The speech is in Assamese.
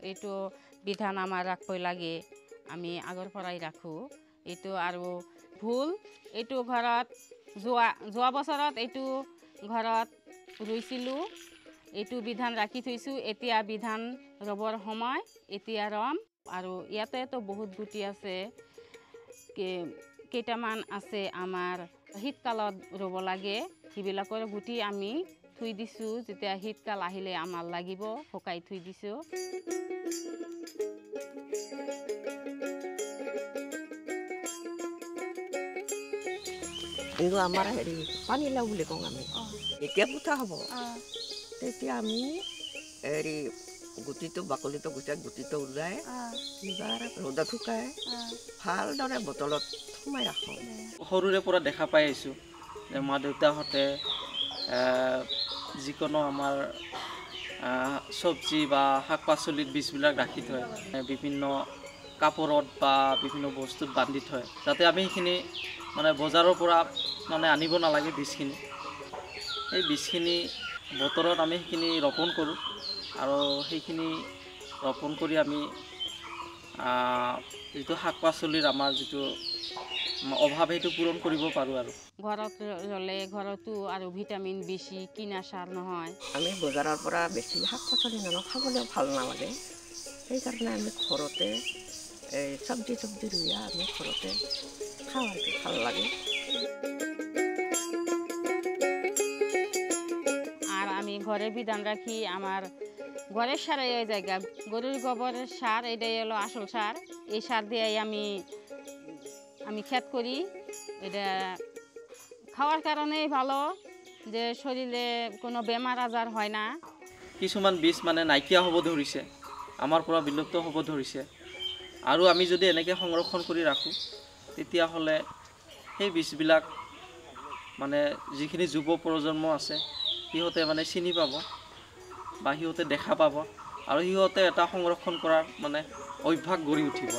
এইটো বিধান আমাৰ ৰাখবই লাগে, আমি আগৰ পৰাই ৰাখোঁ। এইটো আৰু ভুল, এইটো ঘৰত যোৱা বছৰত এইটো ঘৰত ৰুইছিলোঁ, এইটো বিধান ৰাখি থৈছোঁ। এতিয়া বিধান ৰবৰ সময়, এতিয়া ৰম। আৰু ইয়াতেতো বহুত গুটি আছে, কেইটামান আছে আমাৰ শীতকালত ৰুব লাগে, সেইবিলাকৰ গুটি আমি থৈ দিছোঁ। যেতিয়া শীতকাল আহিলে আমাৰ লাগিব, শুকাই থৈ দিছোঁ। এইটো আমাৰ হেৰি পানীলাও বুলি কওঁ আমি। এতিয়া পোতা হ'ব, তেতিয়া আমি হেৰি গুটিটো বাকলিটো গুচাই গুটিটো ওলাই এইবাৰ ৰ'দত শুকাই ভালদৰে বটলত সোমাই ৰাখোঁ। সৰুৰে পৰা দেখা পাই আহিছোঁ যে মা দেউতাহঁতে যিকোনো আমাৰ চব্জি বা শাক পাচলিত বীজবিলাক ৰাখি থয়, বিভিন্ন কাপোৰত বা বিভিন্ন বস্তুত বান্ধি থয়, যাতে আমি সেইখিনি মানে বজাৰৰ পৰা মানে আনিব নালাগে বীজখিনি। সেই বীজখিনি বতৰত আমি সেইখিনি ৰোপণ কৰোঁ, আৰু সেইখিনি ৰোপণ কৰি আমি যিটো শাক পাচলিৰ আমাৰ যিটো অভাৱ সেইটো পূৰণ কৰিব পাৰোঁ। আৰু ঘৰত ৰুলে ঘৰতো আৰু ভিটামিন বেছি, কিনা সাৰ নহয়। আমি বজাৰৰ পৰা বেছি শাক পাচলি নানো, খাবলৈও ভাল নালাগে। সেইকাৰণে আমি ঘৰতে এই চব্জি ৰুই আমি ঘৰতে খাওঁ, আৰু ভাল লাগে। আর আমি ঘরে বিধান রাখি, আমার ঘরের সার এই জায়গা গরুর গোবরের সার, এটাই হলো আসল সার। এই সার দিয়ে আমি ক্ষেত করি। এটা খাওয়ার কারণেই ভালো, যে শরীরে কোনো বেমার আজার হয় না। কিছুমান বীজ মানে নাইকিয়া হ'ব ধৰিছে, আমাৰ পৰা বিলুপ্ত হ'ব ধৰিছে, আৰু আমি যদি এনেকৈ সংৰক্ষণ কৰি ৰাখোঁ, তেতিয়াহ'লে সেই বীজবিলাক মানে যিখিনি যুৱ প্ৰজন্ম আছে সিহঁতে মানে চিনি পাব বা সিহঁতে দেখা পাব, আৰু সিহঁতে এটা সংৰক্ষণ কৰাৰ মানে অভ্যাস গঢ়ি উঠিব।